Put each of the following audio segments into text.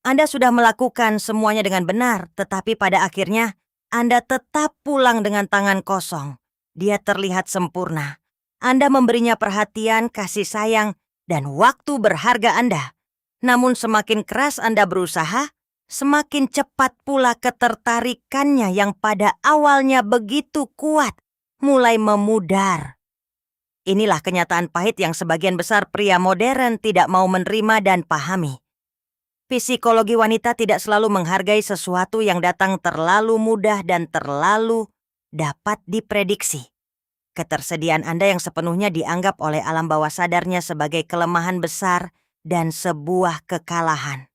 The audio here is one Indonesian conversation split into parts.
Anda sudah melakukan semuanya dengan benar, tetapi pada akhirnya Anda tetap pulang dengan tangan kosong. Dia terlihat sempurna. Anda memberinya perhatian, kasih sayang, dan waktu berharga Anda. Namun semakin keras Anda berusaha, semakin cepat pula ketertarikannya yang pada awalnya begitu kuat mulai memudar. Inilah kenyataan pahit yang sebagian besar pria modern tidak mau menerima dan pahami. Psikologi wanita tidak selalu menghargai sesuatu yang datang terlalu mudah dan terlalu dapat diprediksi. Ketersediaan Anda yang sepenuhnya dianggap oleh alam bawah sadarnya sebagai kelemahan besar dan sebuah kekalahan.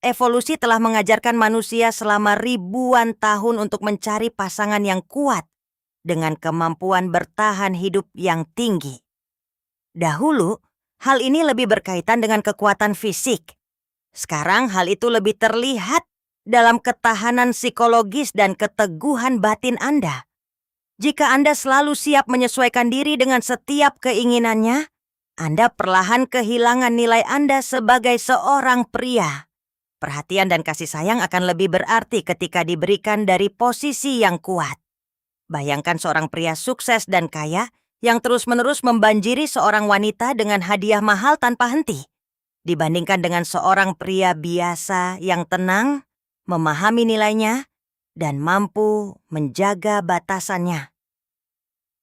Evolusi telah mengajarkan manusia selama ribuan tahun untuk mencari pasangan yang kuat dengan kemampuan bertahan hidup yang tinggi. Dahulu, hal ini lebih berkaitan dengan kekuatan fisik. Sekarang hal itu lebih terlihat dalam ketahanan psikologis dan keteguhan batin Anda. Jika Anda selalu siap menyesuaikan diri dengan setiap keinginannya, Anda perlahan kehilangan nilai Anda sebagai seorang pria. Perhatian dan kasih sayang akan lebih berarti ketika diberikan dari posisi yang kuat. Bayangkan seorang pria sukses dan kaya yang terus-menerus membanjiri seorang wanita dengan hadiah mahal tanpa henti, dibandingkan dengan seorang pria biasa yang tenang, memahami nilainya, dan mampu menjaga batasannya.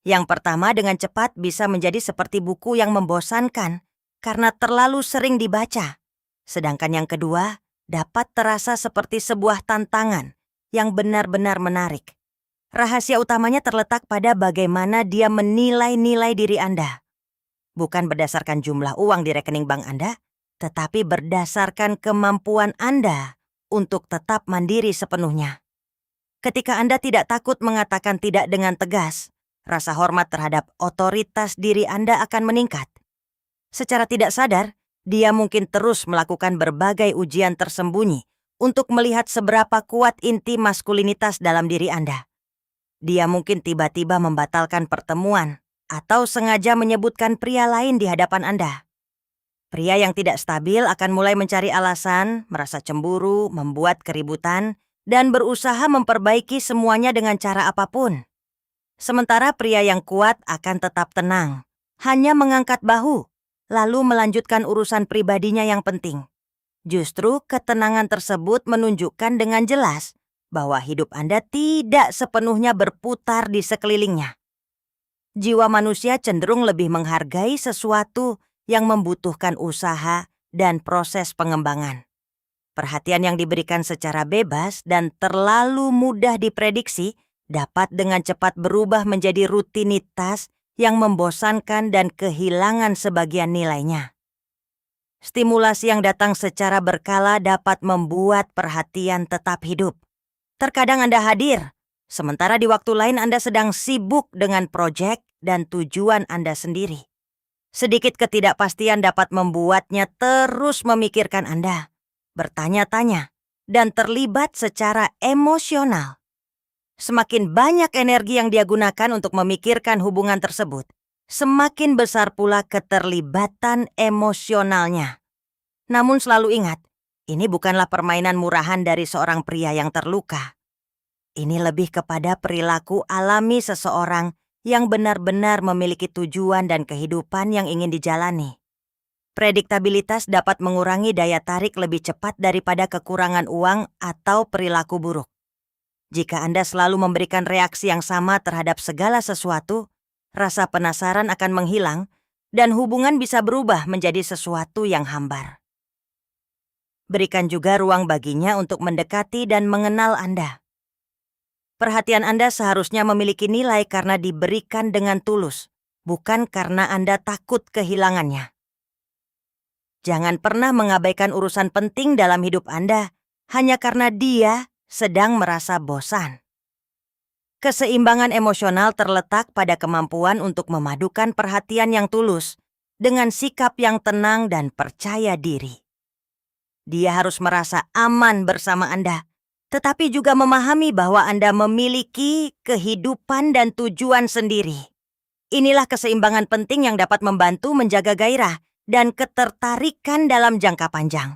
Yang pertama dengan cepat bisa menjadi seperti buku yang membosankan karena terlalu sering dibaca. Sedangkan yang kedua dapat terasa seperti sebuah tantangan yang benar-benar menarik. Rahasia utamanya terletak pada bagaimana dia menilai nilai diri Anda. Bukan berdasarkan jumlah uang di rekening bank Anda, tetapi berdasarkan kemampuan Anda untuk tetap mandiri sepenuhnya. Ketika Anda tidak takut mengatakan tidak dengan tegas, rasa hormat terhadap otoritas diri Anda akan meningkat. Secara tidak sadar, dia mungkin terus melakukan berbagai ujian tersembunyi untuk melihat seberapa kuat inti maskulinitas dalam diri Anda. Dia mungkin tiba-tiba membatalkan pertemuan atau sengaja menyebutkan pria lain di hadapan Anda. Pria yang tidak stabil akan mulai mencari alasan, merasa cemburu, membuat keributan, dan berusaha memperbaiki semuanya dengan cara apapun. Sementara pria yang kuat akan tetap tenang, hanya mengangkat bahu, lalu melanjutkan urusan pribadinya yang penting. Justru ketenangan tersebut menunjukkan dengan jelas bahwa hidup Anda tidak sepenuhnya berputar di sekelilingnya. Jiwa manusia cenderung lebih menghargai sesuatu yang membutuhkan usaha dan proses pengembangan. Perhatian yang diberikan secara bebas dan terlalu mudah diprediksi dapat dengan cepat berubah menjadi rutinitas yang membosankan dan kehilangan sebagian nilainya. Stimulasi yang datang secara berkala dapat membuat perhatian tetap hidup. Terkadang Anda hadir, sementara di waktu lain Anda sedang sibuk dengan proyek dan tujuan Anda sendiri. Sedikit ketidakpastian dapat membuatnya terus memikirkan Anda, bertanya-tanya, dan terlibat secara emosional. Semakin banyak energi yang dia gunakan untuk memikirkan hubungan tersebut, semakin besar pula keterlibatan emosionalnya. Namun selalu ingat, ini bukanlah permainan murahan dari seorang pria yang terluka. Ini lebih kepada perilaku alami seseorang yang benar-benar memiliki tujuan dan kehidupan yang ingin dijalani. Prediktabilitas dapat mengurangi daya tarik lebih cepat daripada kekurangan uang atau perilaku buruk. Jika Anda selalu memberikan reaksi yang sama terhadap segala sesuatu, rasa penasaran akan menghilang dan hubungan bisa berubah menjadi sesuatu yang hambar. Berikan juga ruang baginya untuk mendekati dan mengenal Anda. Perhatian Anda seharusnya memiliki nilai karena diberikan dengan tulus, bukan karena Anda takut kehilangannya. Jangan pernah mengabaikan urusan penting dalam hidup Anda hanya karena dia sedang merasa bosan. Keseimbangan emosional terletak pada kemampuan untuk memadukan perhatian yang tulus dengan sikap yang tenang dan percaya diri. Dia harus merasa aman bersama Anda, tetapi juga memahami bahwa Anda memiliki kehidupan dan tujuan sendiri. Inilah keseimbangan penting yang dapat membantu menjaga gairah dan ketertarikan dalam jangka panjang.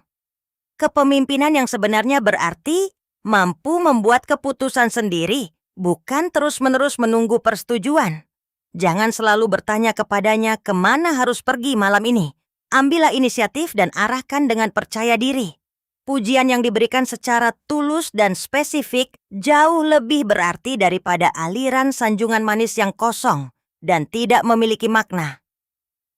Kepemimpinan yang sebenarnya berarti mampu membuat keputusan sendiri, bukan terus-menerus menunggu persetujuan. Jangan selalu bertanya kepadanya kemana harus pergi malam ini. Ambillah inisiatif dan arahkan dengan percaya diri. Pujian yang diberikan secara tulus dan spesifik jauh lebih berarti daripada aliran sanjungan manis yang kosong dan tidak memiliki makna.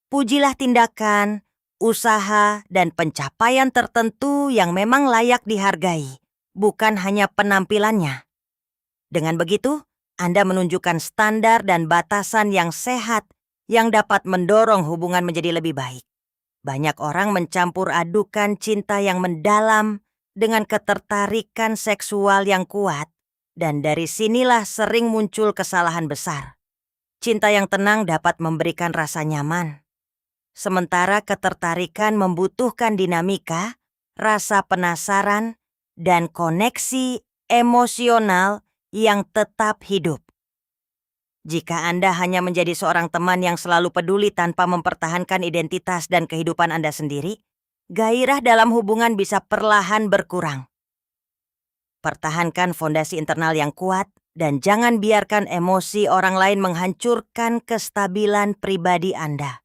Pujilah tindakan, usaha, dan pencapaian tertentu yang memang layak dihargai, bukan hanya penampilannya. Dengan begitu, Anda menunjukkan standar dan batasan yang sehat yang dapat mendorong hubungan menjadi lebih baik. Banyak orang mencampur adukan cinta yang mendalam dengan ketertarikan seksual yang kuat, dan dari sinilah sering muncul kesalahan besar. Cinta yang tenang dapat memberikan rasa nyaman, sementara ketertarikan membutuhkan dinamika, rasa penasaran, dan koneksi emosional yang tetap hidup. Jika Anda hanya menjadi seorang teman yang selalu peduli tanpa mempertahankan identitas dan kehidupan Anda sendiri, gairah dalam hubungan bisa perlahan berkurang. Pertahankan fondasi internal yang kuat dan jangan biarkan emosi orang lain menghancurkan kestabilan pribadi Anda.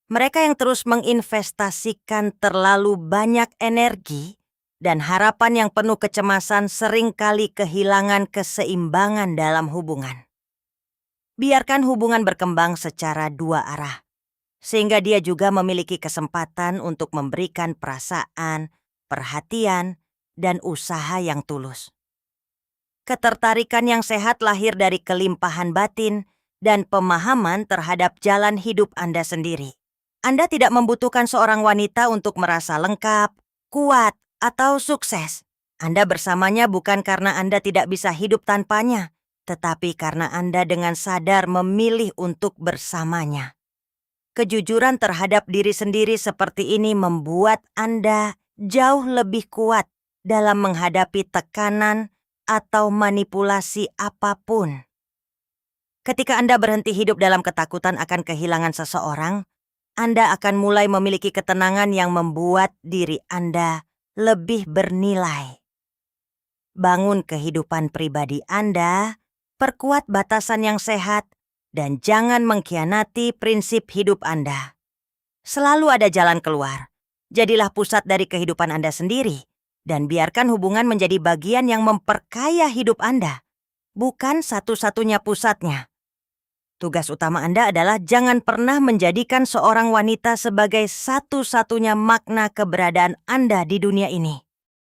Mereka yang terus menginvestasikan terlalu banyak energi dan harapan yang penuh kecemasan seringkali kehilangan keseimbangan dalam hubungan. Biarkan hubungan berkembang secara dua arah, sehingga dia juga memiliki kesempatan untuk memberikan perasaan, perhatian, dan usaha yang tulus. Ketertarikan yang sehat lahir dari kelimpahan batin dan pemahaman terhadap jalan hidup Anda sendiri. Anda tidak membutuhkan seorang wanita untuk merasa lengkap, kuat, atau sukses. Anda bersamanya bukan karena Anda tidak bisa hidup tanpanya, tetapi karena Anda dengan sadar memilih untuk bersamanya. Kejujuran terhadap diri sendiri seperti ini membuat Anda jauh lebih kuat dalam menghadapi tekanan atau manipulasi apapun. Ketika Anda berhenti hidup dalam ketakutan akan kehilangan seseorang, Anda akan mulai memiliki ketenangan yang membuat diri Anda lebih bernilai. Bangun kehidupan pribadi Anda, perkuat batasan yang sehat, dan jangan mengkhianati prinsip hidup Anda. Selalu ada jalan keluar. Jadilah pusat dari kehidupan Anda sendiri, dan biarkan hubungan menjadi bagian yang memperkaya hidup Anda, bukan satu-satunya pusatnya. Tugas utama Anda adalah jangan pernah menjadikan seorang wanita sebagai satu-satunya makna keberadaan Anda di dunia ini.